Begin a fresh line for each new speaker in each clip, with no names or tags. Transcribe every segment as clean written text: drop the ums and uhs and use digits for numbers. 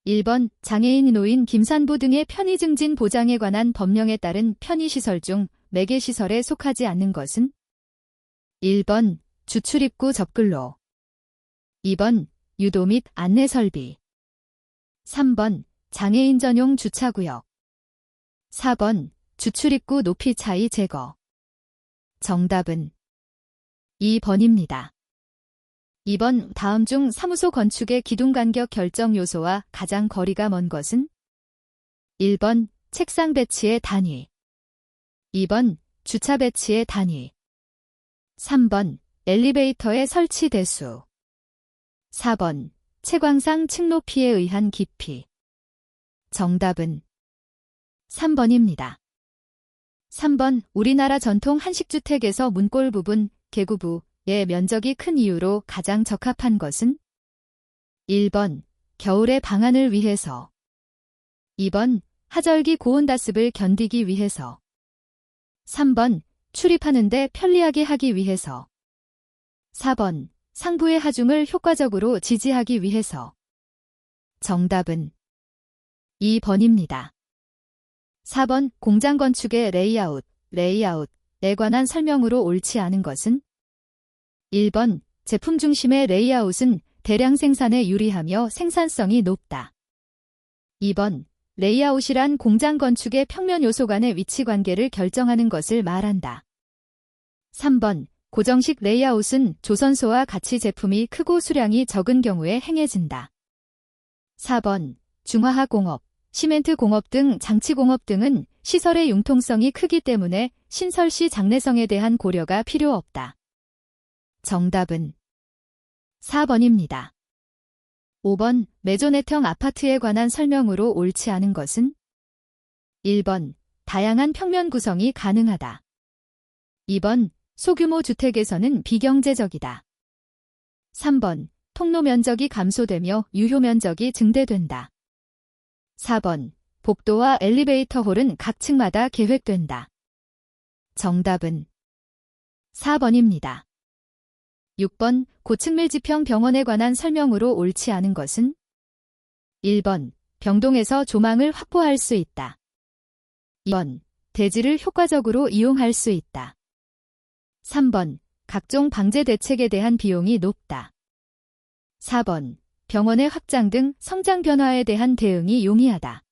1번 장애인 노인 김산부 등의 편의 증진 보장에 관한 법령에 따른 편의시설 중 매개시설에 속하지 않는 것은 1번 주출입구 접근로 2번 유도 및 안내 설비 3번 장애인 전용 주차구역 4번 주출입구 높이 차이 제거 정답은 2번입니다. 2번 다음 중 사무소 건축의 기둥 간격 결정 요소와 가장 거리가 먼 것은 1번 책상 배치의 단위 2번 주차 배치의 단위 3번 엘리베이터의 설치 대수 4번 채광상 층 높이에 의한 깊이 정답은 3번입니다. 3번 우리나라 전통 한식주택에서 문골 부분, 개구부의 면적이 큰 이유로 가장 적합한 것은 1번 겨울의 방안을 위해서 2번 하절기 고온다습을 견디기 위해서 3번 출입하는데 편리하게 하기 위해서 4번 상부의 하중을 효과적으로 지지하기 위해서 정답은 2번입니다. 4번 공장 건축의 레이아웃에 관한 설명으로 옳지 않은 것은 1번 제품 중심의 레이아웃은 대량 생산에 유리하며 생산성이 높다. 2번 레이아웃이란 공장 건축의 평면 요소 간의 위치 관계를 결정하는 것을 말한다. 3번 고정식 레이아웃은 조선소와 같이 제품이 크고 수량이 적은 경우에 행해진다. 4번 중화학 공업, 시멘트 공업 등 장치 공업 등은 시설의 융통성이 크기 때문에 신설 시 장래성에 대한 고려가 필요 없다. 정답은 4번입니다. 5번 메조넷형 아파트에 관한 설명으로 옳지 않은 것은 1번 다양한 평면 구성이 가능하다. 2번 소규모 주택에서는 비경제적이다. 3번 통로 면적이 감소되며 유효 면적이 증대된다. 4번 복도와 엘리베이터 홀은 각 층마다 계획된다. 정답은 4번입니다. 6번 고층밀집형 병원에 관한 설명으로 옳지 않은 것은 1번 병동에서 조망을 확보할 수 있다. 2번 대지를 효과적으로 이용할 수 있다. 3번 각종 방제 대책에 대한 비용이 높다. 4번 병원의 확장 등 성장 변화에 대한 대응이 용이하다.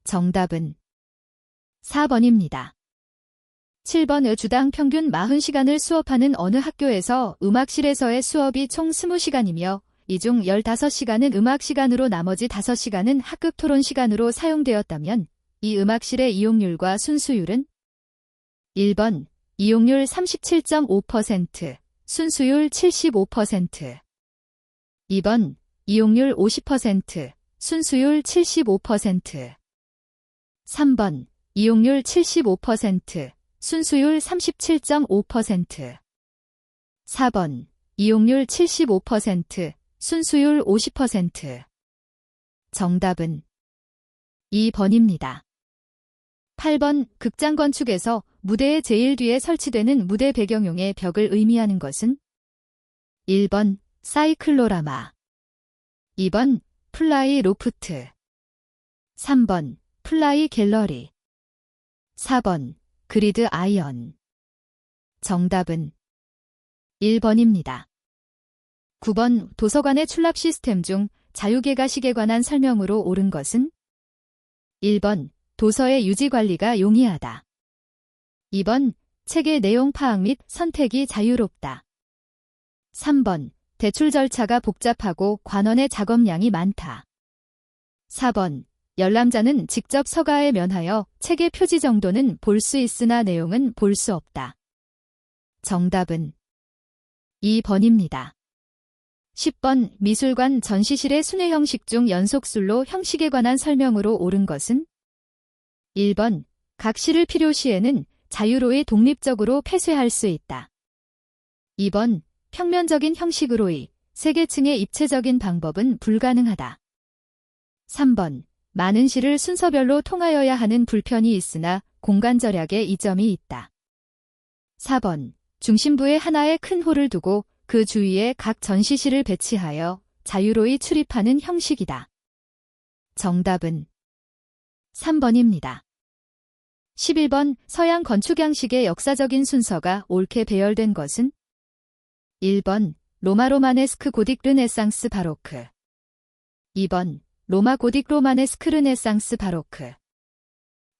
정답은 4번입니다. 7번 주당 평균 40시간을 수업하는 어느 학교에서 음악실에서의 수업이 총 20시간이며 이 중 15시간은 음악시간으로 나머지 5시간은 학급 토론 시간으로 사용되었다면 이 음악실의 이용률과 순수율은 1번 이용률 37.5%, 순수율 75%. 2번 이용률 50%, 순수율 75%. 3번 이용률 75%, 순수율 37.5%. 4번 이용률 75%, 순수율 50%. 정답은 2번입니다. 8번 극장 건축에서 무대의 제일 뒤에 설치되는 무대 배경용의 벽을 의미하는 것은 1번 사이클로라마 2번 플라이 로프트 3번 플라이 갤러리 4번 그리드 아이언 정답은 1번입니다. 9번 도서관의 출납 시스템 중 자유계가식에 관한 설명으로 옳은 것은 1번 도서의 유지 관리가 용이하다. 2번 책의 내용 파악 및 선택이 자유롭다. 3번 대출 절차가 복잡하고 관원의 작업량이 많다. 4번 열람자는 직접 서가에 면하여 책의 표지 정도는 볼 수 있으나 내용은 볼 수 없다. 정답은 2번입니다. 10번 미술관 전시실의 순회 형식 중 연속술로 형식에 관한 설명으로 옳은 것은 1번 각 실을 필요시에는 자유로이 독립적으로 폐쇄할 수 있다. 2번 평면적인 형식으로의 세계층의 입체적인 방법은 불가능하다. 3번 많은 실을 순서별로 통하여야 하는 불편이 있으나 공간 절약의 이점이 있다. 4번 중심부에 하나의 큰 홀을 두고 그 주위에 각 전시실을 배치하여 자유로이 출입하는 형식이다. 정답은 3번입니다. 11번 서양 건축 양식의 역사적인 순서가 옳게 배열된 것은 1번 로마 로마네스크 고딕 르네상스 바로크 2번 로마 고딕 로마네스크 르네상스 바로크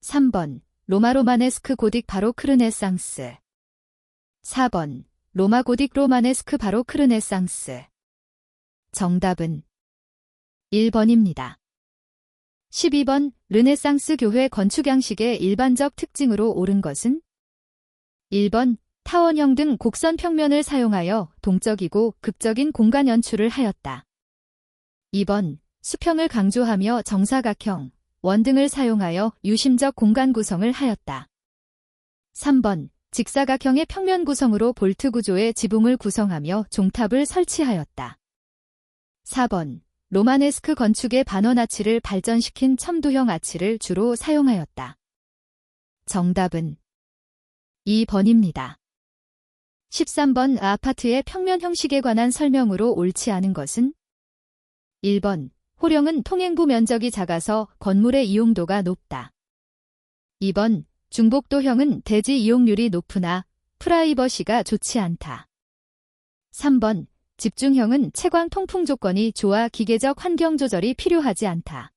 3번 로마 로마네스크 고딕 바로크 르네상스 4번 로마 고딕 로마네스크 바로크 르네상스 정답은 1번입니다. 12번 르네상스 교회 건축 양식의 일반적 특징으로 옳은 것은 1번 타원형 등 곡선 평면을 사용하여 동적이고 극적인 공간 연출을 하였다. 2번 수평을 강조하며 정사각형, 원 등을 사용하여 유심적 공간 구성을 하였다. 3번 직사각형의 평면 구성으로 볼트 구조의 지붕을 구성하며 종탑을 설치하였다. 4번 로마네스크 건축의 반원 아치를 발전시킨 첨도형 아치를 주로 사용하였다. 정답은 2번입니다. 13번 아파트의 평면 형식에 관한 설명으로 옳지 않은 것은 1번 호령은 통행부 면적이 작아서 건물의 이용도가 높다. 2번 중복도형은 대지 이용률이 높으나 프라이버시가 좋지 않다. 3번 집중형은 채광 통풍 조건이 좋아 기계적 환경 조절이 필요하지 않다.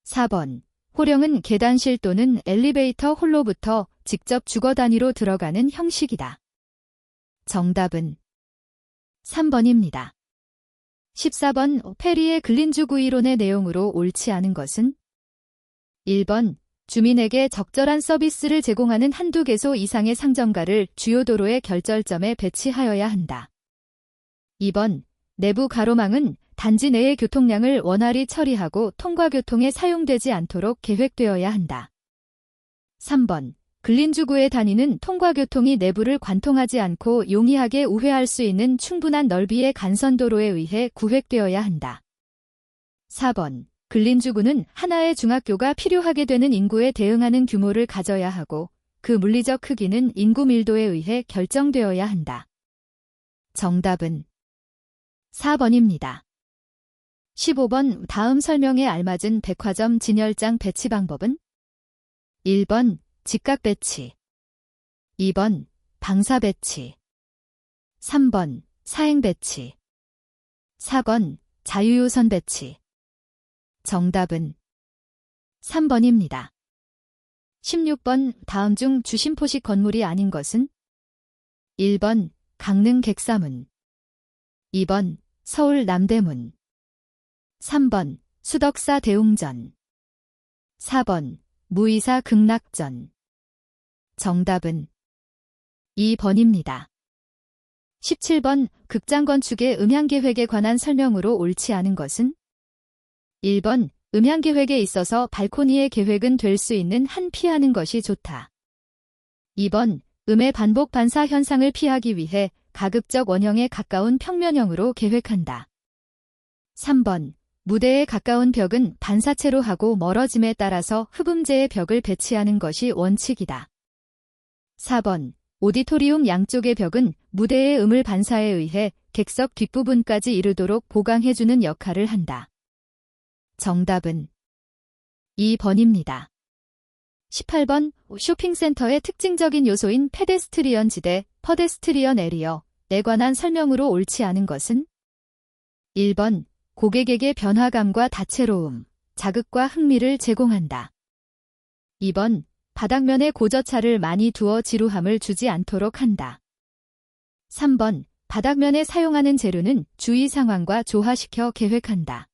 4번 호령은 계단실 또는 엘리베이터 홀로부터 직접 주거 단위로 들어가는 형식이다. 정답은 3번입니다. 14번 페리의 근린주구 이론의 내용으로 옳지 않은 것은 1번 주민에게 적절한 서비스를 제공하는 한두 개소 이상의 상점가를 주요 도로의 결절점에 배치하여야 한다. 2번 내부 가로망은 단지 내의 교통량을 원활히 처리하고 통과교통에 사용되지 않도록 계획되어야 한다. 3번 근린주구의 단위는 통과교통이 내부를 관통하지 않고 용이하게 우회할 수 있는 충분한 넓이의 간선도로에 의해 구획되어야 한다. 4번 근린주구는 하나의 중학교가 필요하게 되는 인구에 대응하는 규모를 가져야 하고 그 물리적 크기는 인구 밀도에 의해 결정되어야 한다. 정답은 4번입니다. 15번 다음 설명에 알맞은 백화점 진열장 배치 방법은 1번 직각 배치 2번 방사 배치 3번 사행 배치 4번 자유요선 배치 정답은 3번입니다. 16번 다음 중 주심포식 건물이 아닌 것은 1번 강릉 객사문 2번 서울 남대문 3번 수덕사 대웅전 4번 무이사 극락전 정답은 2번입니다. 17번 극장 건축의 음향계획에 관한 설명으로 옳지 않은 것은 1번 음향계획에 있어서 발코니의 계획은 될 수 있는 한 피하는 것이 좋다. 2번 음의 반복 반사 현상을 피하기 위해 가급적 원형에 가까운 평면형으로 계획한다. 3번 무대에 가까운 벽은 반사체로 하고 멀어짐에 따라서 흡음재의 벽을 배치하는 것이 원칙이다. 4번 오디토리움 양쪽의 벽은 무대의 음을 반사에 의해 객석 뒷부분까지 이르도록 보강해주는 역할을 한다. 정답은 2번입니다. 18번 쇼핑센터의 특징적인 요소인 페데스트리언 지대, 퍼데스트리언 에리어에 관한 설명으로 옳지 않은 것은 1번 고객에게 변화감과 다채로움, 자극과 흥미를 제공한다. 2번 바닥면에 고저차를 많이 두어 지루함을 주지 않도록 한다. 3번 바닥면에 사용하는 재료는 주위 상황과 조화시켜 계획한다.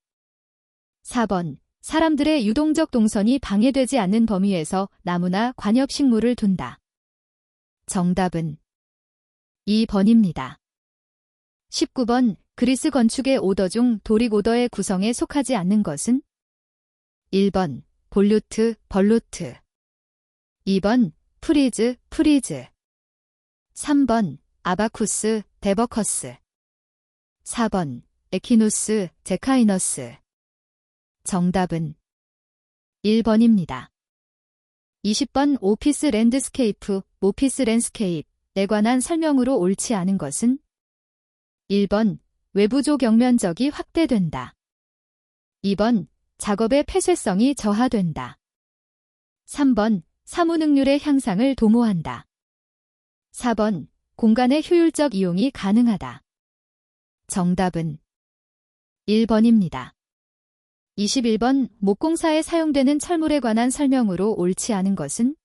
4번 사람들의 유동적 동선이 방해되지 않는 범위에서 나무나 관엽식물을 둔다. 정답은 2번입니다. 19번 그리스 건축의 오더 중 도릭 오더의 구성에 속하지 않는 것은 1번 볼루트, 벌루트 2번 프리즈, 프리즈 3번 아바쿠스, 데버커스 4번 에키누스, 제카이너스 정답은 1번입니다. 20번 오피스 랜드스케이프, 모피스 랜스케이프에 관한 설명으로 옳지 않은 것은 1번 외부 조경 면적이 확대된다. 2번 작업의 폐쇄성이 저하된다. 3번, 사무능률의 향상을 도모한다. 4번, 공간의 효율적 이용이 가능하다. 정답은 1번입니다. 21번, 목공사에 사용되는 철물에 관한 설명으로 옳지 않은 것은?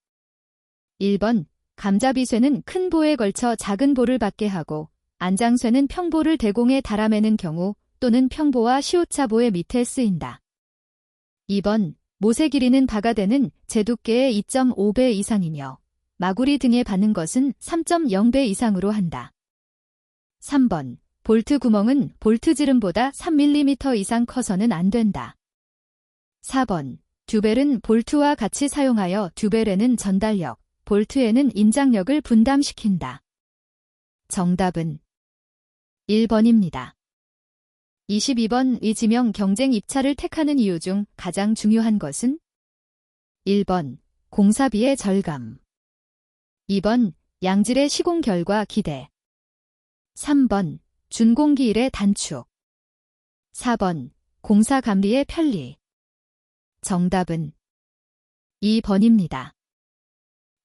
1번, 감자비쇠는 큰 보에 걸쳐 작은 보를 받게 하고 안장쇠는 평보를 대공에 달아매는 경우 또는 평보와 시오차보의 밑에 쓰인다. 2번, 못의 길이는 바가 되는 제두께의 2.5배 이상이며 마구리 등에 받는 것은 3.0배 이상으로 한다. 3번, 볼트 구멍은 볼트 지름보다 3mm 이상 커서는 안 된다. 4번, 듀벨은 볼트와 같이 사용하여 듀벨에는 전달력, 볼트에는 인장력을 분담시킨다. 정답은 1번입니다. 22번, 의지명 경쟁 입찰을 택하는 이유 중 가장 중요한 것은? 1번, 공사비의 절감. 2번, 양질의 시공 결과 기대. 3번, 준공기일의 단축. 4번, 공사 감리의 편리. 정답은 2번입니다.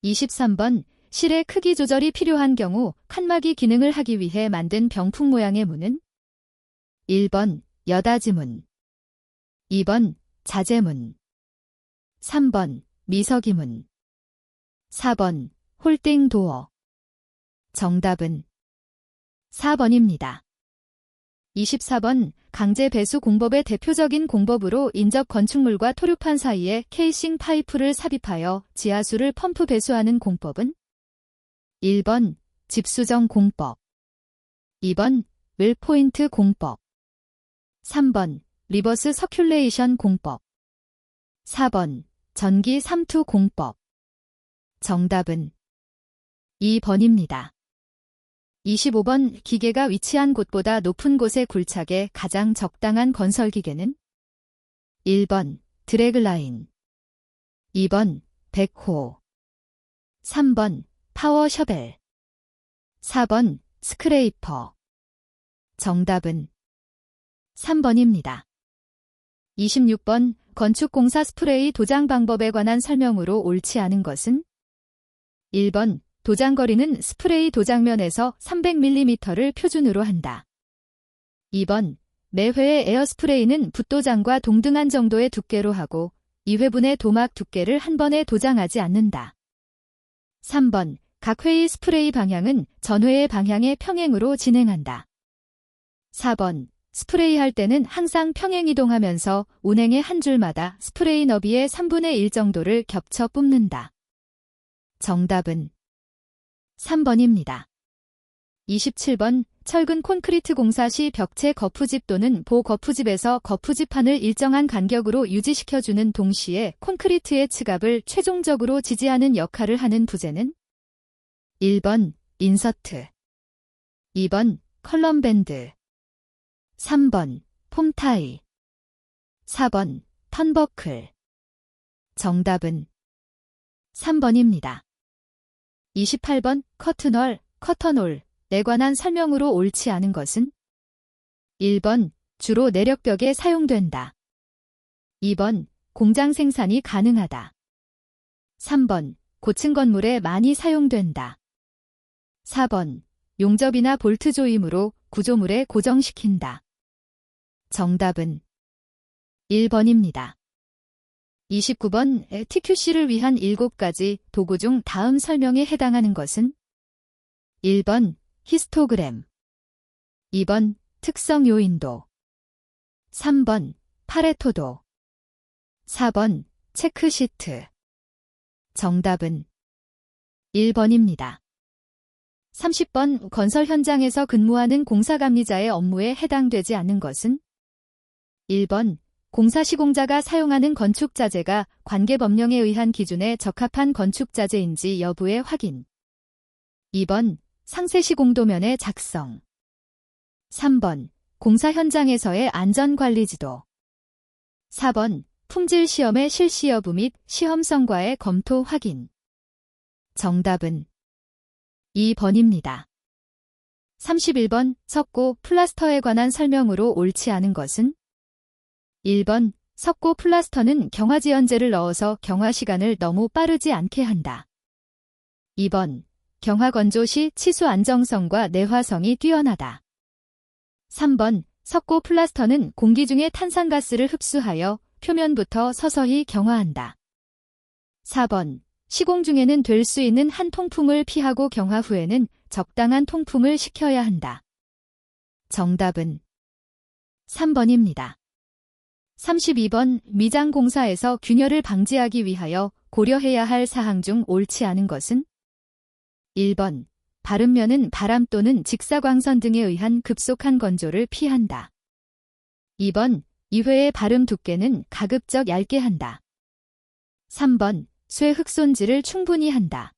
23번, 실의 크기 조절이 필요한 경우 칸막이 기능을 하기 위해 만든 병풍 모양의 문은? 1번, 여닫이문. 2번, 자재문. 3번, 미서기문. 4번, 홀딩 도어. 정답은 4번입니다. 24번, 강제 배수 공법의 대표적인 공법으로 인접 건축물과 토류판 사이에 케이싱 파이프를 삽입하여 지하수를 펌프 배수하는 공법은? 1번, 집수정 공법. 2번, 웰포인트 공법. 3번, 리버스 서큘레이션 공법. 4번, 전기 삼투 공법. 정답은 2번입니다. 25번, 기계가 위치한 곳보다 높은 곳에 굴착에 가장 적당한 건설기계는? 1번, 드래글라인. 2번, 백호. 3번, 파워 셔벨. 4번, 스크레이퍼. 정답은 3번입니다. 26번, 건축공사 스프레이 도장 방법에 관한 설명으로 옳지 않은 것은? 1번, 도장거리는 스프레이 도장면에서 300mm를 표준으로 한다. 2번, 매 회의 에어스프레이는 붓도장과 동등한 정도의 두께로 하고 2회분의 도막 두께를 한 번에 도장하지 않는다. 3번, 각 회의 스프레이 방향은 전회의 방향의 평행으로 진행한다. 4번, 스프레이할 때는 항상 평행이동하면서 운행의 한 줄마다 스프레이 너비의 3분의 1 정도를 겹쳐 뿜는다. 정답은 3번입니다. 27번, 철근 콘크리트 공사 시 벽체 거푸집 또는 보거푸집에서 거푸집판을 일정한 간격으로 유지시켜주는 동시에 콘크리트의 측압을 최종적으로 지지하는 역할을 하는 부재는? 1번, 인서트. 2번, 컬럼밴드. 3번, 폼타이. 4번, 턴버클. 정답은 3번입니다. 28번, 커튼홀, 커터놀에 관한 설명으로 옳지 않은 것은? 1번, 주로 내력벽에 사용된다. 2번, 공장 생산이 가능하다. 3번, 고층 건물에 많이 사용된다. 4번, 용접이나 볼트 조임으로 구조물에 고정시킨다. 정답은 1번입니다. 29번, TQC를 위한 7가지 도구 중 다음 설명에 해당하는 것은? 1번, 히스토그램. 2번, 특성 요인도. 3번, 파레토도. 4번, 체크시트. 정답은 1번입니다. 30번, 건설 현장에서 근무하는 공사감리자의 업무에 해당되지 않는 것은? 1번, 공사시공자가 사용하는 건축자재가 관계법령에 의한 기준에 적합한 건축자재인지 여부의 확인. 2번, 상세시공도면의 작성. 3번, 공사 현장에서의 안전관리지도. 4번, 품질시험의 실시 여부 및 시험성과의 검토 확인. 정답은 2번입니다. 31번, 석고 플라스터에 관한 설명으로 옳지 않은 것은? 1번, 석고 플라스터는 경화지연제를 넣어서 경화 시간을 너무 빠르지 않게 한다. 2번. 경화 건조 시 치수 안정성과 내화성이 뛰어나다. 3번. 석고 플라스터는 공기 중의 탄산가스를 흡수하여 표면부터 서서히 경화한다. 4번. 시공 중에는 될 수 있는 한 통풍을 피하고 경화 후에는 적당한 통풍을 시켜야 한다. 정답은 3번입니다. 32번. 미장 공사에서 균열을 방지하기 위하여 고려해야 할 사항 중 옳지 않은 것은? 1번. 바름면은 바람 또는 직사광선 등에 의한 급속한 건조를 피한다. 2번. 이회의 바름 두께는 가급적 얇게 한다. 3번. 쇠 흑손질을 충분히 한다.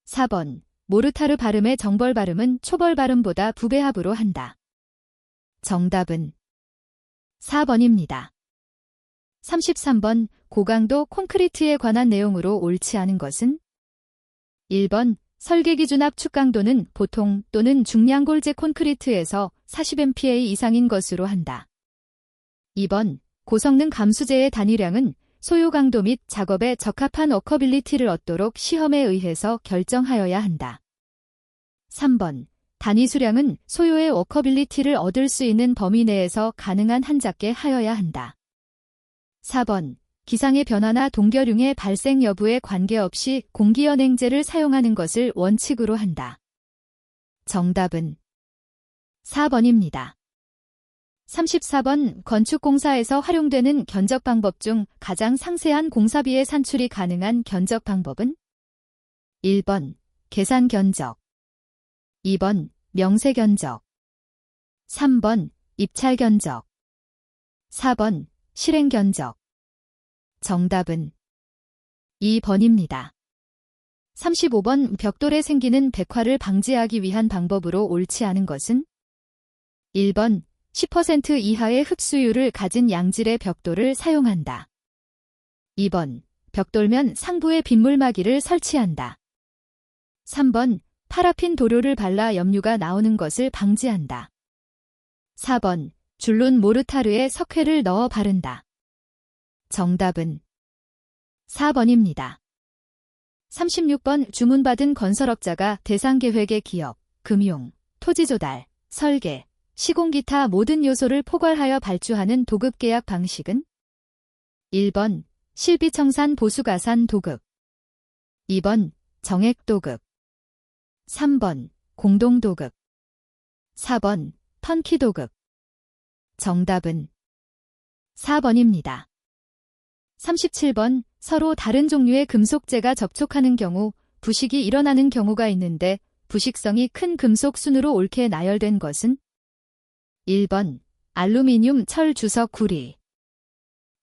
4번. 모르타르 바름의 정벌 바름은 초벌 바름보다 부배합으로 한다. 정답은 4번입니다. 33번. 고강도 콘크리트에 관한 내용으로 옳지 않은 것은? 1번. 설계기준 압축 강도는 보통 또는 중량골재 콘크리트에서 40MPa 이상인 것으로 한다. 2번. 고성능 감수제의 단위량은 소요 강도 및 작업에 적합한 워커빌리티를 얻도록 시험에 의해서 결정하여야 한다. 3번. 단위 수량은 소요의 워커빌리티를 얻을 수 있는 범위 내에서 가능한 한 작게 하여야 한다. 4번. 기상의 변화나 동결융의 발생 여부에 관계없이 공기연행제를 사용하는 것을 원칙으로 한다. 정답은 4번입니다. 34번. 건축공사에서 활용되는 견적 방법 중 가장 상세한 공사비의 산출이 가능한 견적 방법은? 1번. 계산 견적. 2번. 명세 견적. 3번. 입찰 견적. 4번. 실행 견적. 정답은 2번입니다. 35번. 벽돌에 생기는 백화를 방지하기 위한 방법으로 옳지 않은 것은? 1번. 10% 이하의 흡수율을 가진 양질의 벽돌을 사용한다. 2번. 벽돌면 상부에 빗물막이를 설치한다. 3번. 파라핀 도료를 발라 염류가 나오는 것을 방지한다. 4번. 줄눈 모르타르에 석회를 넣어 바른다. 정답은 4번입니다. 36번. 주문받은 건설업자가 대상계획의 기업, 금융, 토지조달, 설계, 시공 기타 모든 요소를 포괄하여 발주하는 도급계약 방식은? 1번. 실비청산 보수가산 도급. 2번. 정액도급. 3번. 공동도급. 4번. 턴키도급. 정답은 4번입니다. 37번. 서로 다른 종류의 금속재가 접촉하는 경우 부식이 일어나는 경우가 있는데 부식성이 큰 금속 순으로 옳게 나열된 것은? 1번. 알루미늄 철 주석 구리.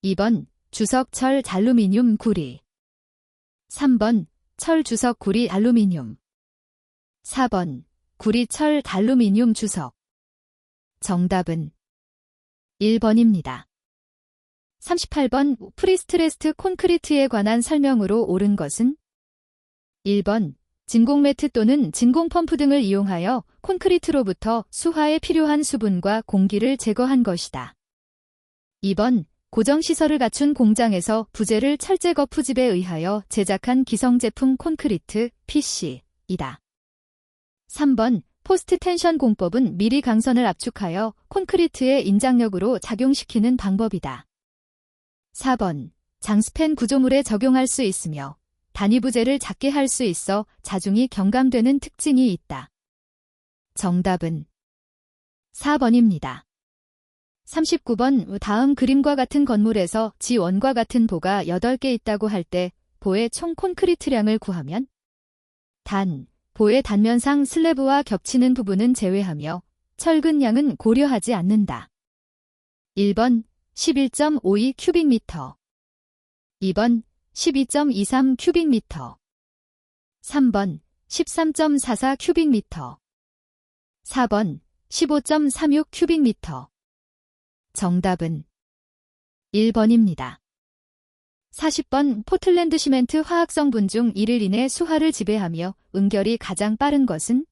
2번. 주석 철 잘루미늄 구리. 3번. 철 주석 구리 알루미늄. 4번. 구리 철 갈루미늄 주석. 정답은 1번입니다. 38번. 프리스트레스트 콘크리트에 관한 설명으로 옳은 것은? 1번. 진공 매트 또는 진공 펌프 등을 이용하여 콘크리트로부터 수화에 필요한 수분과 공기를 제거한 것이다. 2번. 고정시설을 갖춘 공장에서 부재를 철제 거푸집에 의하여 제작한 기성제품 콘크리트, PC 이다. 3번. 포스트 텐션 공법은 미리 강선을 압축하여 콘크리트의 인장력으로 작용시키는 방법이다. 4번. 장스팬 구조물에 적용할 수 있으며 단위 부재를 작게 할 수 있어 자중이 경감되는 특징이 있다. 정답은 4번입니다. 39번. 다음 그림과 같은 건물에서 지원과 같은 보가 8개 있다고 할 때 보의 총 콘크리트량을 구하면? 단. 보의 단면상 슬래브와 겹치는 부분은 제외하며 철근량은 고려하지 않는다. 1번. 11.52 큐빅미터. 2번. 12.23 큐빅미터. 3번. 13.44 큐빅미터. 4번. 15.36 큐빅미터. 정답은 1번입니다. 40번. 포틀랜드 시멘트 화학성분 중 1을 인해 수화를 지배하며 응결이 가장 빠른 것은?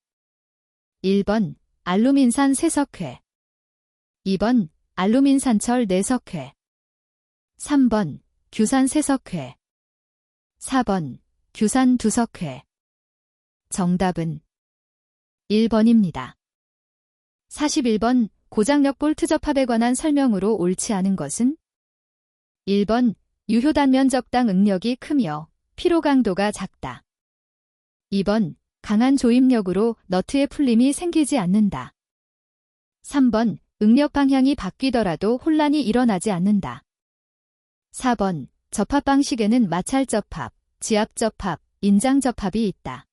1번. 알루민산 세석회. 2번. 알루민산철 내석회. 3번 규산 세석회 4번 규산 두석회 정답은 1번입니다. 41번 고장력 볼트 접합에 관한 설명으로 옳지 않은 것은 1번 유효 단면 적당 응력이 크며 피로 강도가 작다. 2번 강한 조임력으로 너트의 풀림이 생기지 않는다. 3번 응력 방향이 바뀌더라도 혼란이 일어나지 않는다. 4번 접합 방식에는 마찰 접합, 지압 접합, 인장 접합이 있다.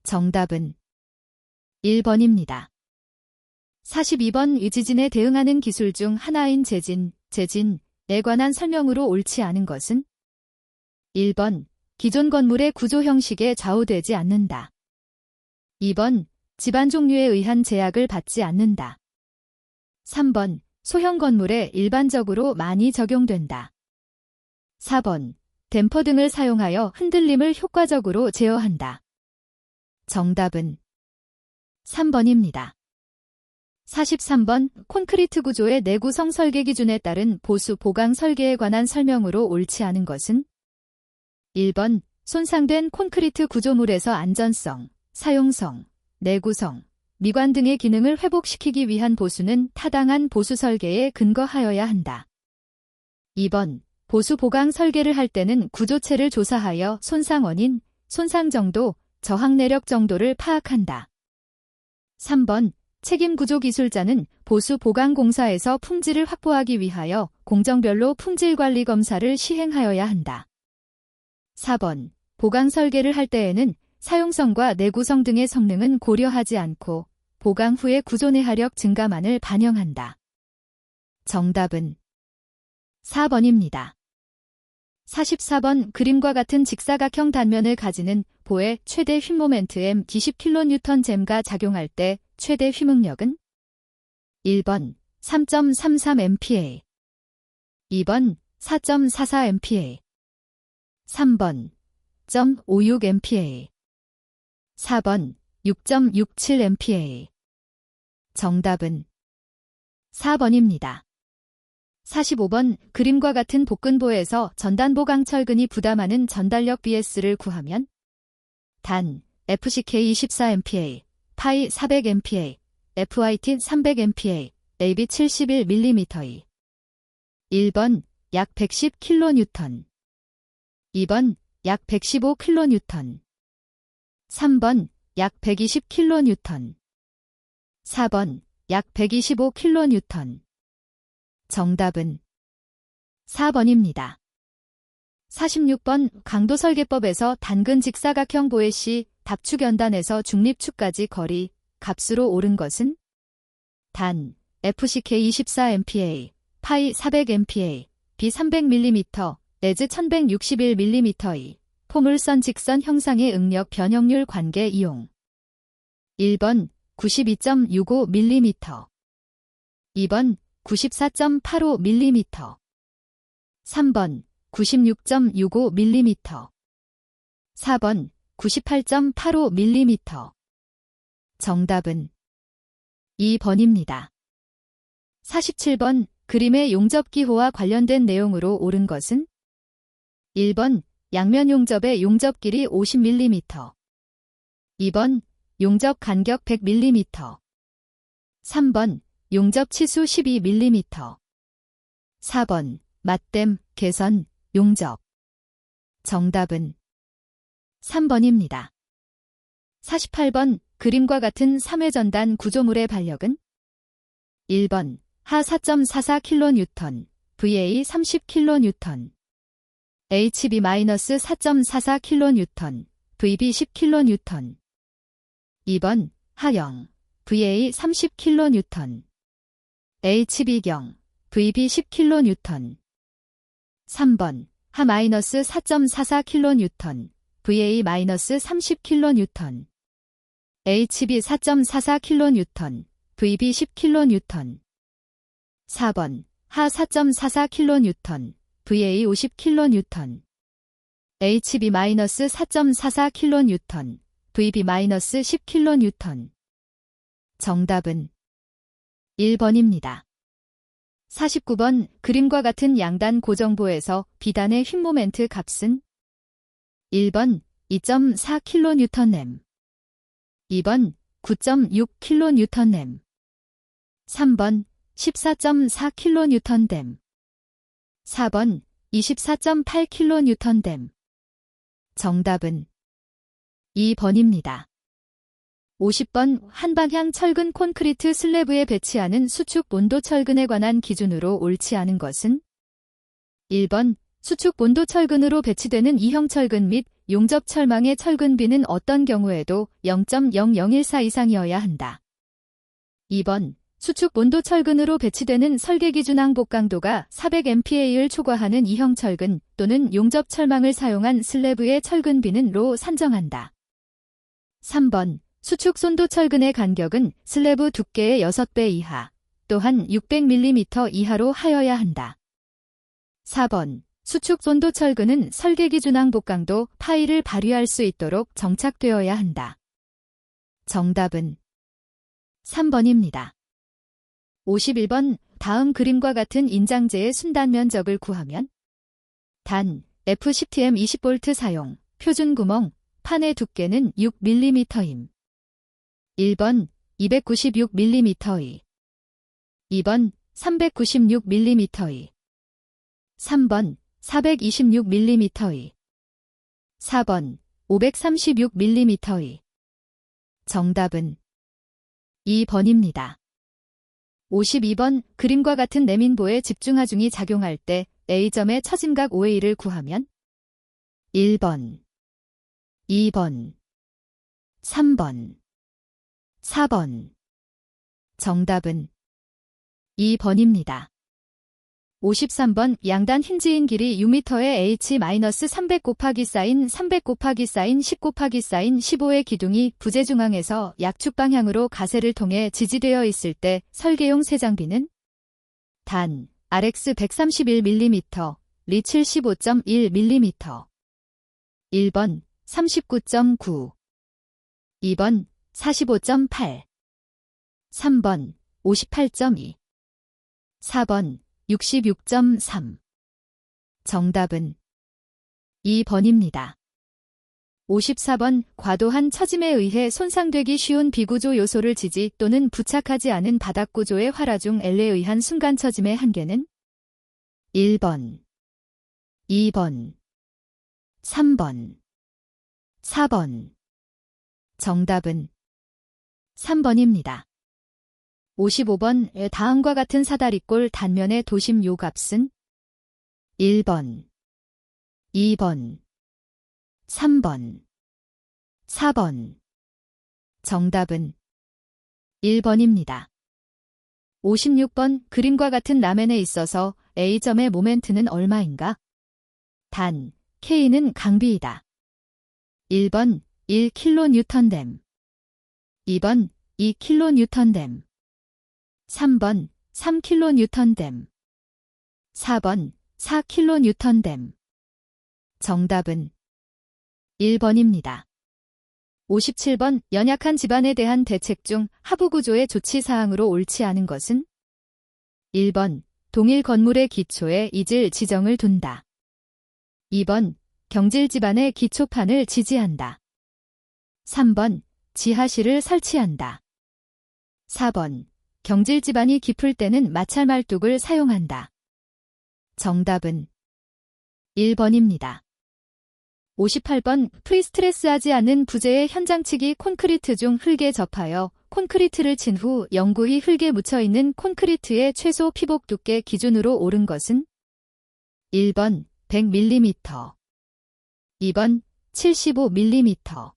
정답은 1번입니다. 42번 지진에 대응하는 기술 중 하나인 재진에 관한 설명으로 옳지 않은 것은 1번 기존 건물의 구조 형식에 좌우되지 않는다. 2번 집안 종류에 의한 제약을 받지 않는다. 3번 소형 건물에 일반적으로 많이 적용된다. 4번 댐퍼 등을 사용하여 흔들림을 효과적으로 제어한다. 정답은 3번입니다. 43번 콘크리트 구조의 내구성 설계 기준에 따른 보수 보강 설계에 관한 설명으로 옳지 않은 것은 1번 손상된 콘크리트 구조물에서 안전성, 사용성, 내구성, 미관 등의 기능을 회복시키기 위한 보수는 타당한 보수 설계에 근거하여야 한다. 2번 보수 보강 설계를 할 때는 구조체를 조사하여 손상 원인, 손상 정도, 저항 내력 정도를 파악한다. 3번 책임 구조 기술자는 보수 보강 공사에서 품질을 확보하기 위하여 공정별로 품질 관리 검사를 시행하여야 한다. 4번 보강 설계를 할 때에는 사용성과 내구성 등의 성능은 고려하지 않고 보강 후의 구조 내하력 증가만을 반영한다. 정답은 4번입니다. 44번 그림과 같은 직사각형 단면을 가지는 보의 최대 휨모멘트 M 20kN 잼가 작용할 때 최대 휘응력은 1번 3.33MPa 2번 4.44MPa 3번 0.56MPa 4번 6.67MPa 정답은 4번입니다. 45번 그림과 같은 복근보에서 전단보 강철근이 부담하는 전달력 BS를 구하면 단 FCK 24MPa, 파이 400MPa, FYT 300MPa, AB 71mm 1번 약 110kN 2번 약 115kN 3번 약 120kN 4번 약 125kN 정답은 4번입니다. 46번 강도설계법에서 단근 직사각형 보의 시 답축 연단에서 중립축까지 거리 값으로 옳은 것은 단 FCK 24MPa, 파이 400MPa, B 300mm, 내즈 1161mm의 포물선 직선 형상의 응력 변형률 관계 이용 1번 92.65mm 2번 94.85mm 3번 96.65mm 4번 98.85mm 정답은 2번입니다. 47번 그림의 용접기호와 관련된 내용으로 옳은 것은 1번 양면 용접의 용접 길이 50mm 2번 용접 간격 100mm 3번 용접 치수 12mm 4번 맞댐, 개선, 용접 정답은 3번입니다. 48번 그림과 같은 3회전단 구조물의 반력은 1번 하 4.44kN, VA 30kN, HB-4.44kN, VB 10kN 2번 하0, VA 30kN, HB0, VB 10kN 3번 하-4.44kN, VA 30kN, HB 4.44kN, VB 10kN 4번 하 4.44kN, VA 50kN, HB 4.44kN, VB 10kN 정답은 1번입니다. 49번 그림과 같은 양단 고정보에서 비단의 휜모멘트 값은 1번 2.4kN, 2번 9.6kN, 3번 14.4kN, 4번 24.8kN. 정답은 2번입니다. 50번 한방향 철근 콘크리트 슬래브에 배치하는 수축 본도 철근에 관한 기준으로 옳지 않은 것은 1번 수축 본도 철근으로 배치되는 이형 철근 및 용접 철망의 철근비는 어떤 경우에도 0.0014 이상이어야 한다. 2번 수축 본도 철근으로 배치되는 설계 기준 항복 강도가 400MPa를 초과하는 이형 철근 또는 용접 철망을 사용한 슬래브의 철근비는 로 산정한다. 3번 수축 손도 철근의 간격은 슬래브 두께의 6배 이하, 또한 600mm 이하로 하여야 한다. 4번 수축 손도 철근은 설계 기준 항복 강도 파이를 발휘할 수 있도록 정착되어야 한다. 정답은 3번입니다. 51번 다음 그림과 같은 인장재의 순단 면적을 구하면 단 F10TM 20V 사용, 표준 구멍, 판의 두께는 6mm임. 1번 296mm, 2번 396mm, 3번 426mm, 4번 536mm. 정답은 2번입니다. 52번 그림과 같은 내민보의 집중하중이 작용할 때 A점의 처짐각 OA를 구하면 1번, 2번, 3번, 4번. 정답은 2번입니다. 53번 양단 힌지인 길이 6m의 H-300 곱하기 사인 300 곱하기 사인 10 곱하기 사인 15의 기둥이 부재 중앙에서 약축 방향으로 가세를 통해 지지되어 있을 때 설계용 세장비는 단 RX 131mm, 리 75.1mm. 1번 39.9, 2번 45.8, 3번 58.2, 4번 66.3. 정답은 2번입니다. 54번 과도한 처짐에 의해 손상되기 쉬운 비구조 요소를 지지 또는 부착하지 않은 바닥 구조의 활화 중 L에 의한 순간 처짐의 한계는 1번, 2번, 3번, 4번. 정답은 3번입니다. 55번 다음과 같은 사다리꼴 단면의 도심 요값은 1번, 2번, 3번, 4번. 정답은 1번입니다. 56번 그림과 같은 라멘에 있어서 A점의 모멘트는 얼마인가? 단, K는 강비이다. 1번 1kN, 2번 2kN, 3번 3kN, 4번 4kN. 정답은 1번입니다. 57번 연약한 집안에 대한 대책 중 하부 구조의 조치 사항으로 옳지 않은 것은 1번 동일 건물의 기초에 이질 지정을 둔다. 2번 경질 집안의 기초판을 지지한다. 3번 지하실을 설치한다. 4번 경질 집안이 깊을 때는 마찰 말뚝을 사용한다. 정답은 1번입니다. 58번 프리스트레스하지 않은 부재의 현장치기 콘크리트 중 흙에 접하여 콘크리트를 친 후 영구히 흙에 묻혀있는 콘크리트의 최소 피복 두께 기준으로 옳은 것은 1번 100mm, 2번 75mm,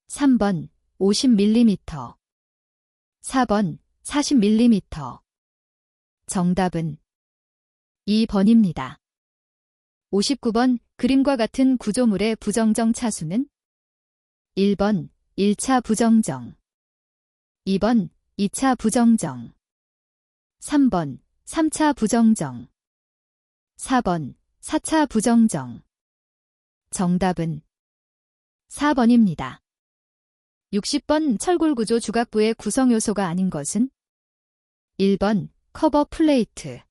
3번 50mm, 4번 40mm. 정답은 2번입니다. 59번 그림과 같은 구조물의 부정정 차수는 1번 1차 부정정, 2번 2차 부정정, 3번 3차 부정정, 4번 4차 부정정. 정답은 4번입니다. 60번 철골구조 주각부의 구성요소가 아닌 것은 1번 커버 플레이트.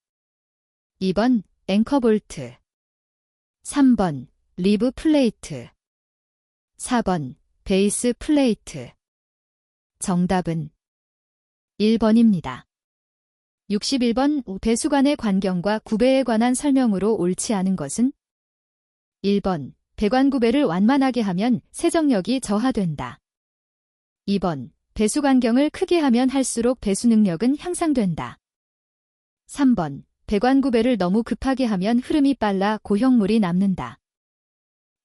2번 앵커 볼트. 3번 리브 플레이트. 4번 베이스 플레이트. 정답은 1번입니다. 61번 배수관의 관경과 구배에 관한 설명으로 옳지 않은 것은? 1번 배관 구배를 완만하게 하면 세정력이 저하된다. 2번 배수 간격을 크게 하면 할수록 배수 능력은 향상된다. 3번 배관 구배를 너무 급하게 하면 흐름이 빨라 고형물이 남는다.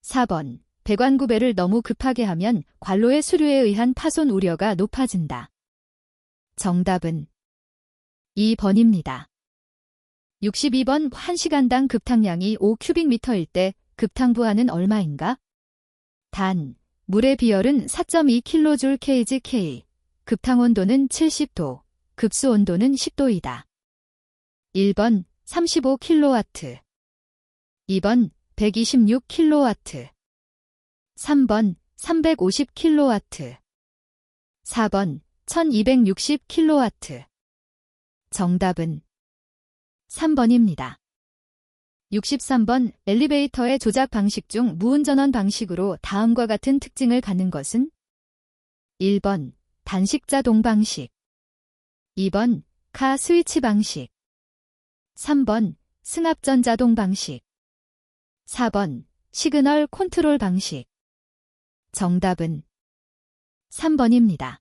4번 배관 구배를 너무 급하게 하면 관로의 수류에 의한 파손 우려가 높아진다. 정답은 2번입니다. 62번 1시간당 급탕량이 5큐빅미터일 때 급탕부하는 얼마인가? 단, 물의 비열은 4.2kJ/K, 급탕온도는 70도, 급수온도는 10도이다. 1번 35kW, 2번 126kW, 3번 350kW, 4번 1260kW. 정답은 3번입니다. 63번 엘리베이터의 조작 방식 중 무운전원 방식으로 다음과 같은 특징을 갖는 것은? 1번 단식 자동 방식, 2번 카 스위치 방식, 3번 승합전 자동 방식, 4번 시그널 컨트롤 방식. 정답은 3번입니다.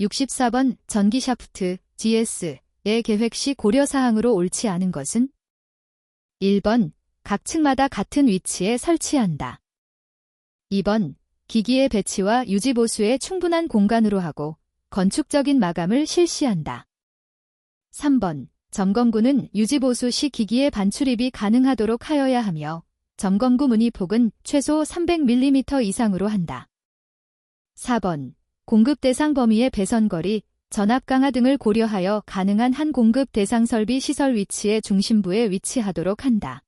64번 전기 샤프트 GS의 계획 시 고려사항으로 옳지 않은 것은? 1번 각 층마다 같은 위치에 설치한다. 2번 기기의 배치와 유지 보수에 충분한 공간으로 하고 건축적인 마감을 실시한다. 3번 점검구는 유지 보수 시 기기의 반출입이 가능하도록 하여야 하며 점검구 문의폭은 최소 300mm 이상으로 한다. 4번 공급 대상 범위의 배선거리, 전압 강화 등을 고려하여 가능한 한 공급 대상 설비 시설 위치의 중심부에 위치하도록 한다.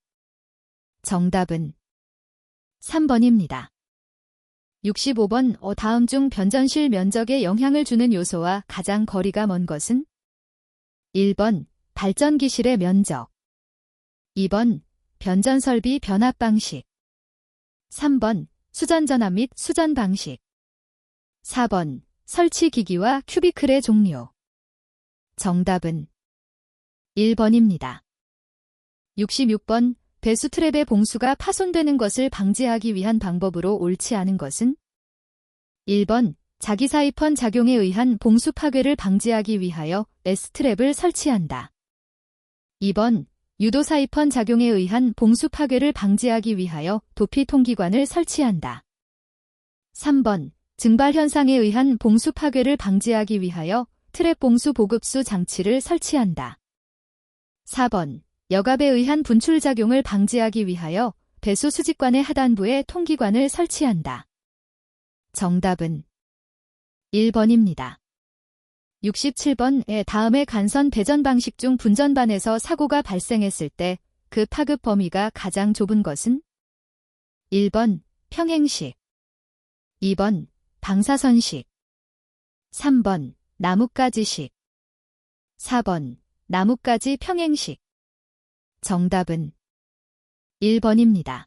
정답은 3번입니다. 65번 다음 중 변전실 면적에 영향을 주는 요소와 가장 거리가 먼 것은? 1번 발전기실의 면적, 2번 변전 설비 변압 방식, 3번 수전 전압 및 수전 방식, 4번 설치 기기와 큐비클의 종류. 정답은 1번입니다. 66번 배수 트랩의 봉수가 파손되는 것을 방지하기 위한 방법으로 옳지 않은 것은? 1번 자기사이펀 작용에 의한 봉수 파괴를 방지하기 위하여 S트랩을 설치한다. 2번 유도사이펀 작용에 의한 봉수 파괴를 방지하기 위하여 도피 통기관을 설치한다. 3번 증발 현상에 의한 봉수 파괴를 방지하기 위하여 트랩 봉수 보급수 장치를 설치한다. 4번 여갑에 의한 분출작용을 방지하기 위하여 배수 수직관의 하단부에 통기관을 설치한다. 정답은 1번입니다. 67번의 다음의 간선 배전 방식 중 분전반에서 사고가 발생했을 때 그 파급 범위가 가장 좁은 것은? 1번 평행식, 2번 방사선식, 3번 나뭇가지식, 4번 나뭇가지 평행식. 정답은 1번입니다.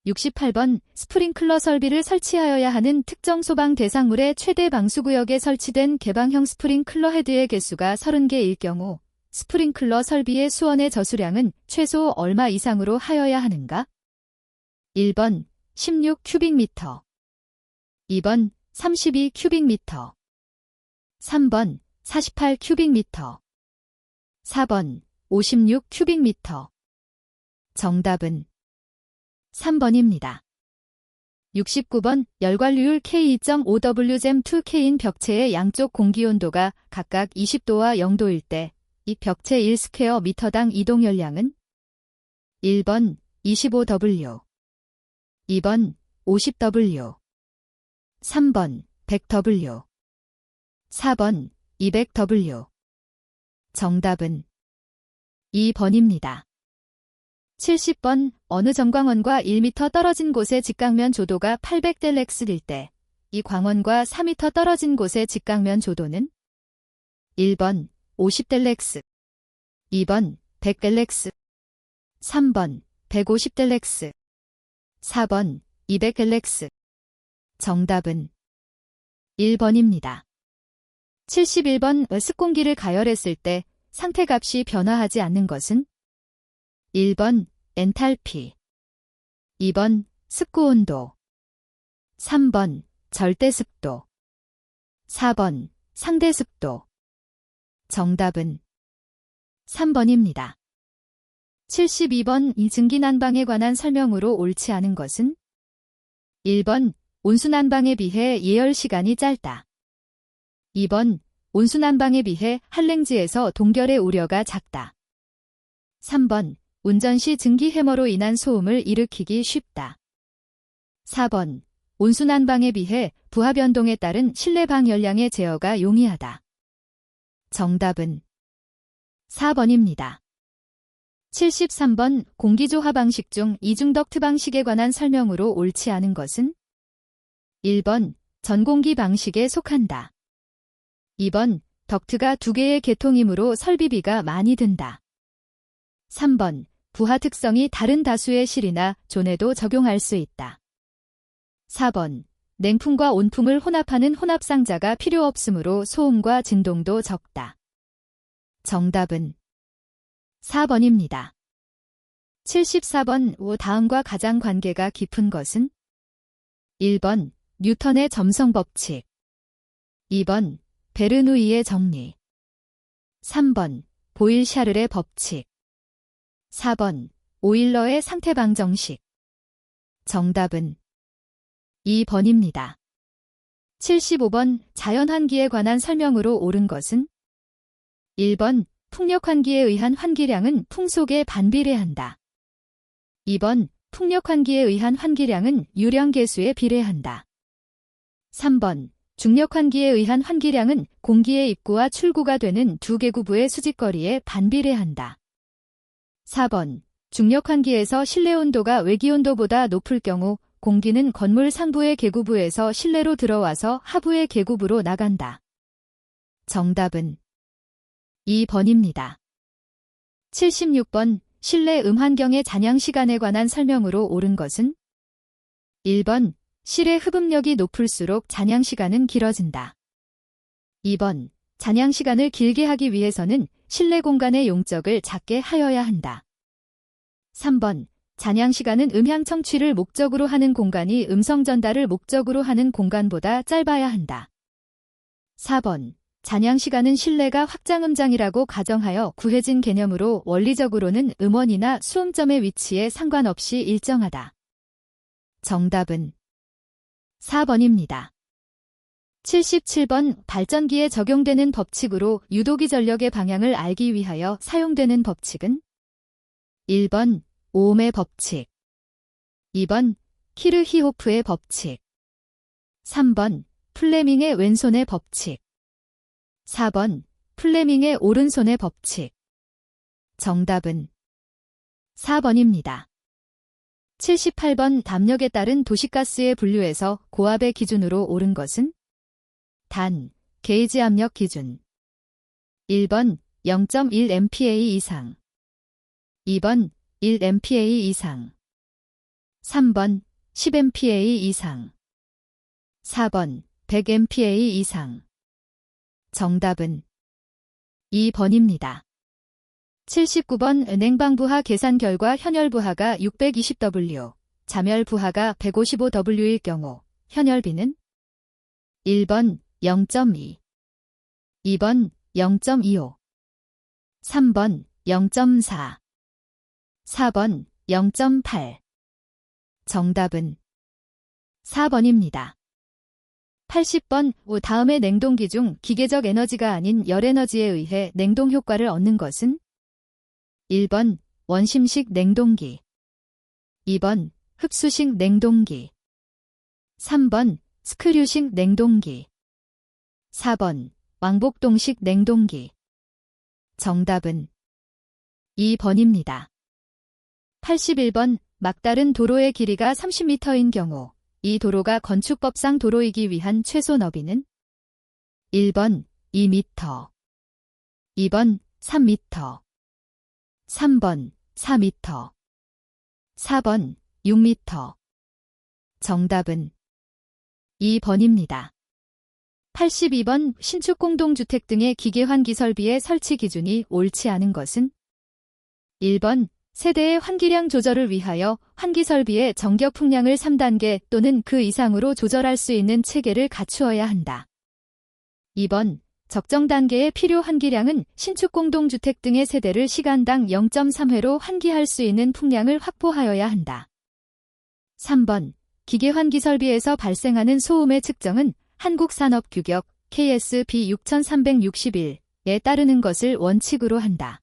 68번 스프링클러 설비를 설치하여야 하는 특정 소방 대상물의 최대 방수구역에 설치된 개방형 스프링클러 헤드의 개수가 30개일 경우 스프링클러 설비의 수원의 저수량은 최소 얼마 이상으로 하여야 하는가? 1번 16큐빅미터, 2번 32큐빅미터, 3번 48큐빅미터, 4번 56큐빅미터. 정답은 3번입니다. 69번 열관류율 K2.5Wgem2K인 벽체의 양쪽 공기온도가 각각 20도와 0도일 때 이 벽체 1스퀘어미터당 이동 열량은? 1번 25W, 2번 50W, 3번 100W, 4번 200W. 정답은 2번입니다. 70번 어느 전광원과 1m 떨어진 곳의 직각면 조도가 800델렉스일 때 이 광원과 4m 떨어진 곳의 직각면 조도는? 1번 50델렉스. 2번 100델렉스. 3번 150델렉스. 4번 200델렉스. 정답은 1번입니다. 71번 습공기를 가열했을 때 상태값이 변화하지 않는 것은? 1번 엔탈피. 2번 습구온도. 3번 절대습도. 4번 상대습도. 정답은 3번입니다. 72번 이 증기난방에 관한 설명으로 옳지 않은 것은? 1번 온수난방에 비해 예열시간이 짧다. 2번 온수난방에 비해 한랭지에서 동결의 우려가 작다. 3번 운전 시 증기 해머로 인한 소음을 일으키기 쉽다. 4번 온수난방에 비해 부하 변동에 따른 실내 방 열량의 제어가 용이하다. 정답은 4번입니다. 73번 공기조화 방식 중 이중덕트 방식에 관한 설명으로 옳지 않은 것은? 1번 전공기 방식에 속한다. 2번 덕트가 2개의 계통이므로 설비비가 많이 든다. 3번 부하 특성이 다른 다수의 실이나 존에도 적용할 수 있다. 4번 냉풍과 온풍을 혼합하는 혼합상자가 필요 없으므로 소음과 진동도 적다. 정답은 4번입니다. 74번 다음과 가장 관계가 깊은 것은? 1번 뉴턴의 점성법칙. 2번 베르누이의 정리. 3번 보일-샤를의 법칙. 4번 오일러의 상태방정식. 정답은 2번입니다. 75번 자연환기에 관한 설명으로 옳은 것은? 1번 풍력환기에 의한 환기량은 풍속에 반비례한다. 2번 풍력환기에 의한 환기량은 유량계수에 비례한다. 3번 중력환기에 의한 환기량은 공기의 입구와 출구가 되는 두 계구부의 수직거리에 반비례한다. 4번 중력환기에서 실내 온도가 외기온도보다 높을 경우 공기는 건물 상부의 계구부에서 실내로 들어와서 하부의 계구부로 나간다. 정답은 2번입니다. 76번 실내 음환경의 잔향시간에 관한 설명으로 옳은 것은? 1번 실의 흡음력이 높을수록 잔향시간은 길어진다. 2번 잔향시간을 길게 하기 위해서는 실내 공간의 용적을 작게 하여야 한다. 3번 잔향시간은 음향 청취를 목적으로 하는 공간이 음성 전달을 목적으로 하는 공간보다 짧아야 한다. 4번 잔향시간은 실내가 확장음장이라고 가정하여 구해진 개념으로 원리적으로는 음원이나 수음점의 위치에 상관없이 일정하다. 정답은 4번입니다. 77번 발전기에 적용되는 법칙으로 유도기 전력의 방향을 알기 위하여 사용되는 법칙은? 1번 오음의 법칙. 2번 키르히호프의 법칙. 3번 플레밍의 왼손의 법칙. 4번 플레밍의 오른손의 법칙. 정답은 4번입니다. 78번 담력에 따른 도시가스의 분류에서 고압의 기준으로 옳은 것은? 단, 게이지 압력 기준. 1번 0.1MPa 이상. 2번 1MPa 이상. 3번 10MPa 이상. 4번 100MPa 이상. 정답은 2번입니다. 79번 냉방부하 계산 결과 현열부하가 620W, 자멸부하가 155W일 경우 현열비는? 1번 0.2, 2번 0.25, 3번 0.4, 4번 0.8. 정답은 4번입니다. 80번 다음의 냉동기 중 기계적 에너지가 아닌 열에너지에 의해 냉동 효과를 얻는 것은? 1번 원심식 냉동기. 2번 흡수식 냉동기. 3번 스크류식 냉동기. 4번 왕복동식 냉동기. 정답은 2번입니다. 81번 막다른 도로의 길이가 30m인 경우 이 도로가 건축법상 도로이기 위한 최소 너비는? 1번 2m, 2번 3m, 3번 4m, 4번 6m. 정답은 2번입니다. 82번 신축 공동주택 등의 기계환기 설비의 설치 기준이 옳지 않은 것은 1번 세대의 환기량 조절을 위하여 환기 설비의 정격 풍량을 3단계 또는 그 이상으로 조절할 수 있는 체계를 갖추어야 한다. 2번 적정 단계의 필요 환기량은 신축 공동주택 등의 세대를 시간당 0.3회로 환기할 수 있는 풍량을 확보하여야 한다. 3번 기계환기 설비에서 발생하는 소음의 측정은 한국산업규격 KSB 6361에 따르는 것을 원칙으로 한다.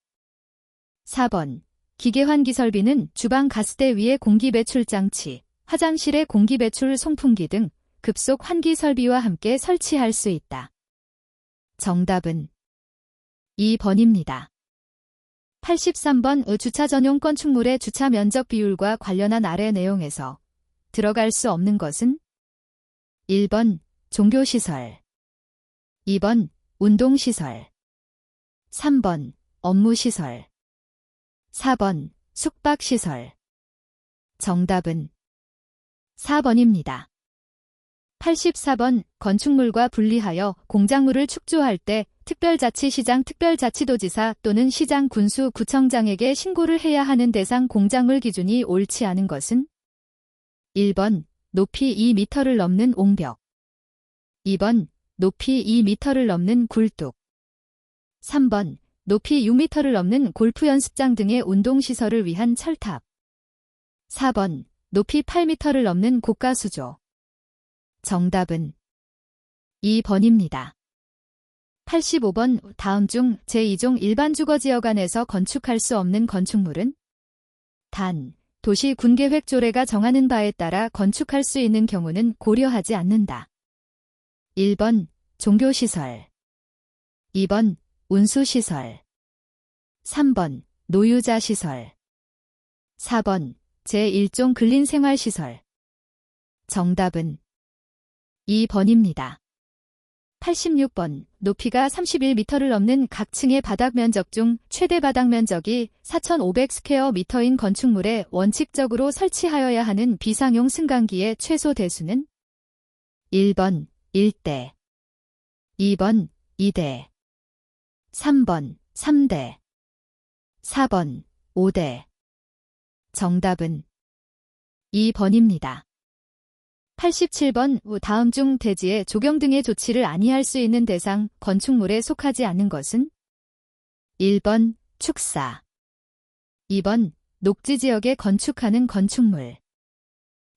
4번 기계환기 설비는 주방 가스대 위에 공기배출 장치, 화장실의 공기배출 송풍기 등 급속 환기 설비와 함께 설치할 수 있다. 정답은 2번입니다. 83번 주차 전용 건축물의 주차 면적 비율과 관련한 아래 내용에서 들어갈 수 없는 것은 1번 종교시설, 2번 운동시설, 3번 업무시설, 4번 숙박시설. 정답은 4번입니다. 84번 건축물과 분리하여 공작물을 축조할 때 특별자치시장 특별자치도지사 또는 시장 군수 구청장에게 신고를 해야 하는 대상 공작물 기준이 옳지 않은 것은 1번 높이 2m를 넘는 옹벽, 2번 높이 2m를 넘는 굴뚝, 3번 높이 6m를 넘는 골프 연습장 등의 운동시설을 위한 철탑, 4번 높이 8m를 넘는 고가수조. 정답은 2번입니다. 85번 다음 중 제2종 일반주거지역 안에서 건축할 수 없는 건축물은 단, 도시 군계획 조례가 정하는 바에 따라 건축할 수 있는 경우는 고려하지 않는다. 1번 종교시설, 2번 운수시설, 3번 노유자시설, 4번 제1종 근린생활시설. 정답은 2번입니다. 86번 높이가 31m를 넘는 각 층의 바닥 면적 중 최대 바닥 면적이 4,500스퀘어미터인 건축물에 원칙적으로 설치하여야 하는 비상용 승강기의 최소 대수는 1번 1대, 2번 2대, 3번 3대, 4번 5대. 정답은 2번입니다. 87번 다음 중 대지의 조경 등의 조치를 아니할 수 있는 대상 건축물에 속하지 않는 것은 1번 축사, 2번 녹지지역에 건축하는 건축물,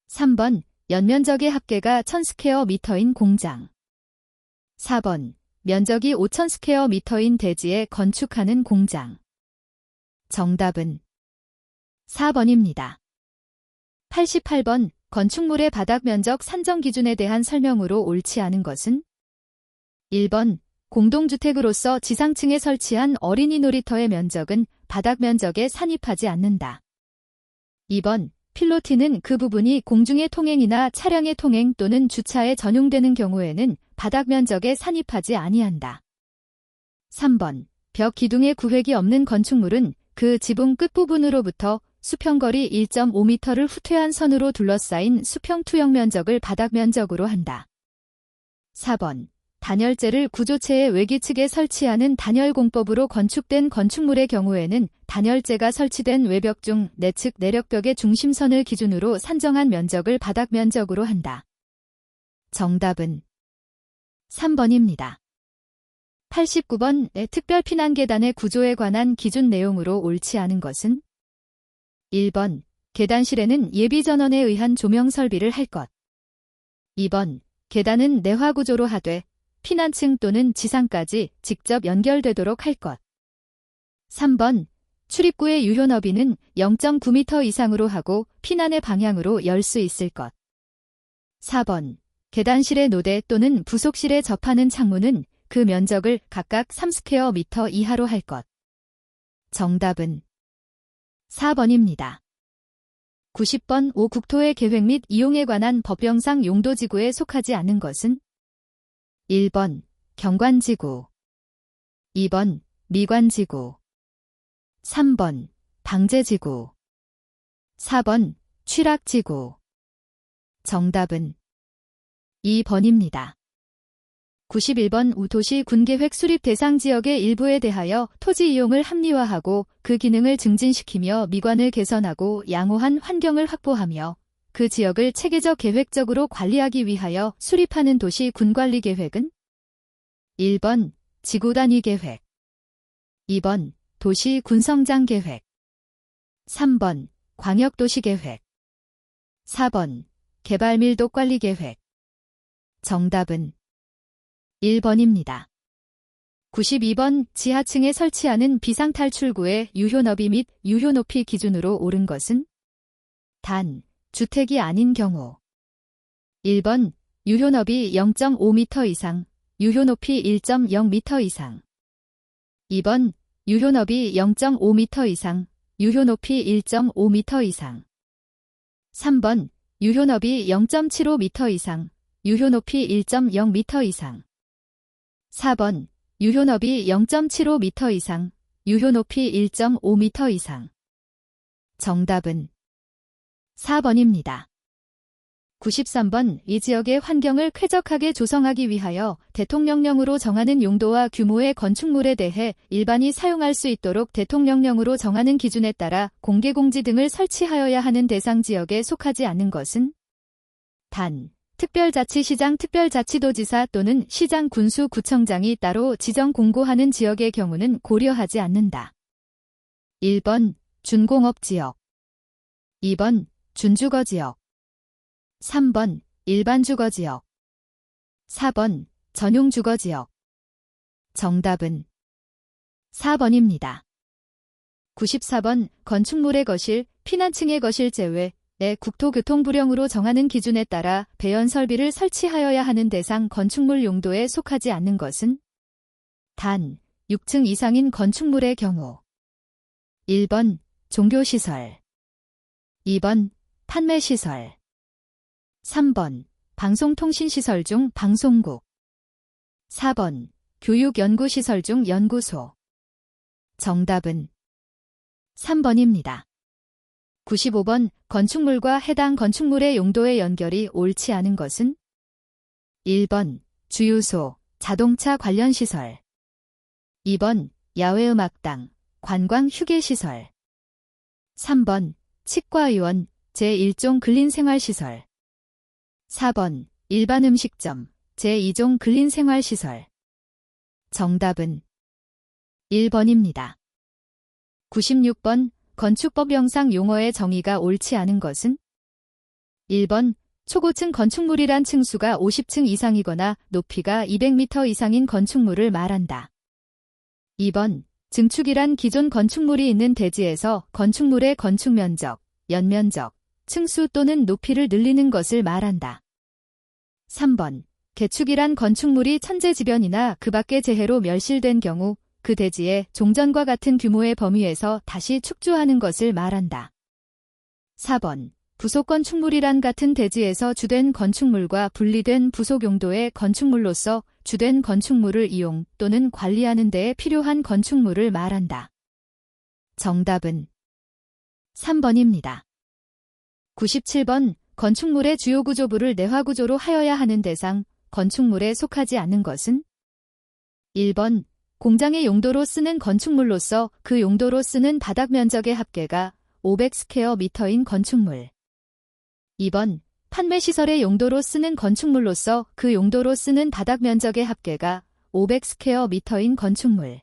3번 연면적의 합계가 1000스퀘어미터인 공장, 4번 면적이 5000스퀘어미터인 대지에 건축하는 공장. 정답은 4번입니다. 88번 건축물의 바닥 면적 산정 기준에 대한 설명으로 옳지 않은 것은 1번 공동주택으로서 지상층에 설치한 어린이 놀이터의 면적은 바닥 면적에 산입하지 않는다. 2번 필로티는 그 부분이 공중의 통행이나 차량의 통행 또는 주차에 전용되는 경우에는 바닥 면적에 산입하지 아니한다. 3번 벽 기둥의 구획이 없는 건축물은 그 지붕 끝부분으로부터 수평거리 1.5m를 후퇴한 선으로 둘러싸인 수평 투영 면적을 바닥 면적으로 한다. 4번 단열재를 구조체의 외기측에 설치하는 단열공법으로 건축된 건축물의 경우에는 단열재가 설치된 외벽 중 내측 내력벽의 중심선을 기준으로 산정한 면적을 바닥 면적으로 한다. 정답은 3번입니다. 89번 특별 피난계단의 구조에 관한 기준 내용으로 옳지 않은 것은 1번 계단실에는 예비전원에 의한 조명 설비를 할 것, 2번 계단은 내화구조로 하되 피난층 또는 지상까지 직접 연결되도록 할 것, 3번 출입구의 유효 너비는 0.9m 이상으로 하고 피난의 방향으로 열 수 있을 것, 4번 계단실의 노대 또는 부속실에 접하는 창문은 그 면적을 각각 3스퀘어미터 이하로 할 것. 정답은 4번입니다. 90번 국토의 계획 및 이용에 관한 법령상 용도지구에 속하지 않은 것은 1번 경관지구, 2번 미관지구. 3번 방제지구. 4번 취락지구. 정답은 2번입니다. 91번 우토시 군계획 수립 대상 지역의 일부에 대하여 토지 이용을 합리화하고 그 기능을 증진시키며 미관을 개선하고 양호한 환경을 확보하며 그 지역을 체계적 계획적으로 관리하기 위하여 수립하는 도시 군관리 계획은 1번 지구단위 계획, 2번 도시 군성장 계획, 3번 광역도시 계획, 4번 개발밀도 관리 계획. 정답은 1번입니다. 92번 지하층에 설치하는 비상탈출구의 유효너비 및 유효높이 기준으로 옳은 것은 단, 주택이 아닌 경우. 1번 유효너비 0.5m 이상, 유효높이 1.0m 이상. 2번 유효너비 0.5m 이상, 유효높이 1.5m 이상. 3번 유효너비 0.75m 이상, 유효높이 1.0m 이상. 4번 유효너비 0.75m 이상, 유효높이 1.5m 이상. 정답은 4번입니다. 93번 이 지역의 환경을 쾌적하게 조성하기 위하여 대통령령으로 정하는 용도와 규모의 건축물에 대해 일반이 사용할 수 있도록 대통령령으로 정하는 기준에 따라 공개공지 등을 설치하여야 하는 대상 지역에 속하지 않는 것은 단, 특별자치시장 특별자치도지사 또는 시장 군수 구청장이 따로 지정 공고하는 지역의 경우는 고려하지 않는다. 1번 준공업지역, 2번 준주거지역, 3번 일반주거지역, 4번 전용주거지역. 정답은 4번입니다. 94번 건축물의 거실, 피난층의 거실 제외 내 국토교통부령으로 정하는 기준에 따라 배연 설비를 설치하여야 하는 대상 건축물 용도에 속하지 않는 것은 단 6층 이상인 건축물의 경우 1번 종교시설, 2번 판매시설, 3번 방송통신시설 중 방송국, 4번 교육연구시설 중 연구소. 정답은 3번입니다. 95번 건축물과 해당 건축물의 용도의 연결이 옳지 않은 것은 1번 주유소, 자동차 관련 시설, 2번 야외음악당, 관광휴게시설, 3번 치과의원, 제1종 근린생활시설, 4번 일반 음식점, 제2종 근린생활시설. 정답은 1번입니다. 96번 건축법령상 용어의 정의가 옳지 않은 것은 1번 초고층 건축물이란 층수가 50층 이상이거나 높이가 200m 이상인 건축물을 말한다. 2번 증축이란 기존 건축물이 있는 대지에서 건축물의 건축면적, 연면적, 층수 또는 높이를 늘리는 것을 말한다. 3번 개축이란 건축물이 천재지변이나 그 밖의 재해로 멸실된 경우 그 대지에 종전과 같은 규모의 범위에서 다시 축조하는 것을 말한다. 4번 부속 건축물이란 같은 대지에서 주된 건축물과 분리된 부속 용도의 건축물로서 주된 건축물을 이용 또는 관리하는 데에 필요한 건축물을 말한다. 정답은 3번입니다. 97번 건축물의 주요 구조부를 내화구조로 하여야 하는 대상, 건축물에 속하지 않는 것은 1번 공장의 용도로 쓰는 건축물로서 그 용도로 쓰는 바닥 면적의 합계가 500스퀘어미터인 건축물. 2번 판매시설의 용도로 쓰는 건축물로서 그 용도로 쓰는 바닥 면적의 합계가 500스퀘어미터인 건축물.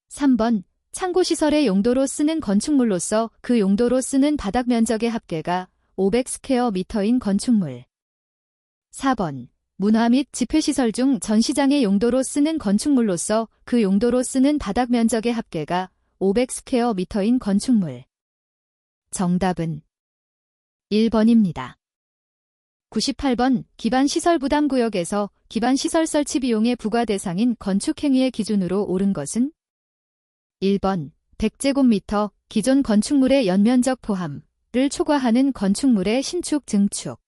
3번 창고시설의 용도로 쓰는 건축물로서 그 용도로 쓰는 바닥 면적의 합계가 500스퀘어미터인 건축물. 4번 문화 및 집회시설 중 전시장의 용도로 쓰는 건축물로서 그 용도로 쓰는 바닥 면적의 합계가 500스퀘어미터인 건축물. 정답은 1번입니다. 98번 기반시설 부담구역에서 기반시설 설치 비용의 부과 대상인 건축행위의 기준으로 옳은 것은 1번 100제곱미터 기존 건축물의 연면적 포함을 초과하는 건축물의 신축 증축.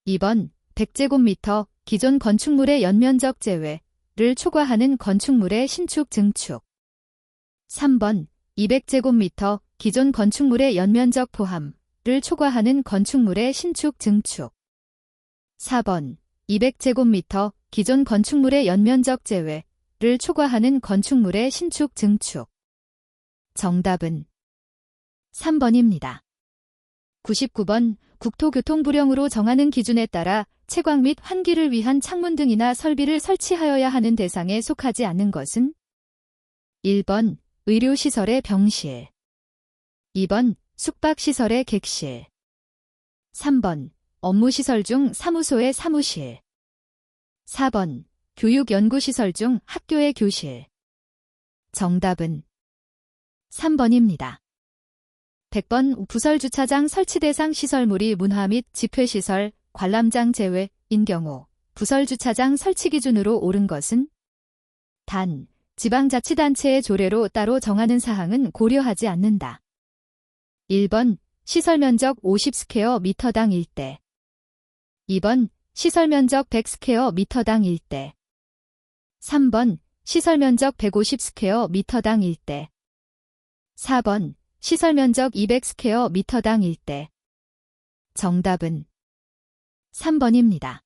2번 100제곱미터 기존 건축물의 연면적 제외를 를 초과하는 건축물의 신축 증축. 3번 200제곱미터 기존 건축물의 연면적 포함을 초과하는 건축물의 신축 증축. 4번 200제곱미터 기존 건축물의 연면적 제외를 초과하는 건축물의 신축 증축. 정답은 3번입니다. 99번 국토교통부령으로 정하는 기준에 따라 채광 및 환기를 위한 창문 등이나 설비를 설치하여야 하는 대상에 속하지 않는 것은 1번 의료시설의 병실, 2번 숙박시설의 객실, 3번 업무시설 중 사무소의 사무실, 4번 교육연구시설 중 학교의 교실. 정답은 3번입니다. 100번 부설주차장 설치 대상 시설물이 문화 및 집회시설, 관람장 제외인 경우 부설주차장 설치 기준으로 옳은 것은 단, 지방자치단체의 조례로 따로 정하는 사항은 고려하지 않는다. 1번 시설면적 50스퀘어미터당 1대, 2번 시설면적 100스퀘어미터당 1대, 3번 시설면적 150스퀘어미터당 1대, 4번 시설면적 200스퀘어미터당 1대. 정답은 3번입니다.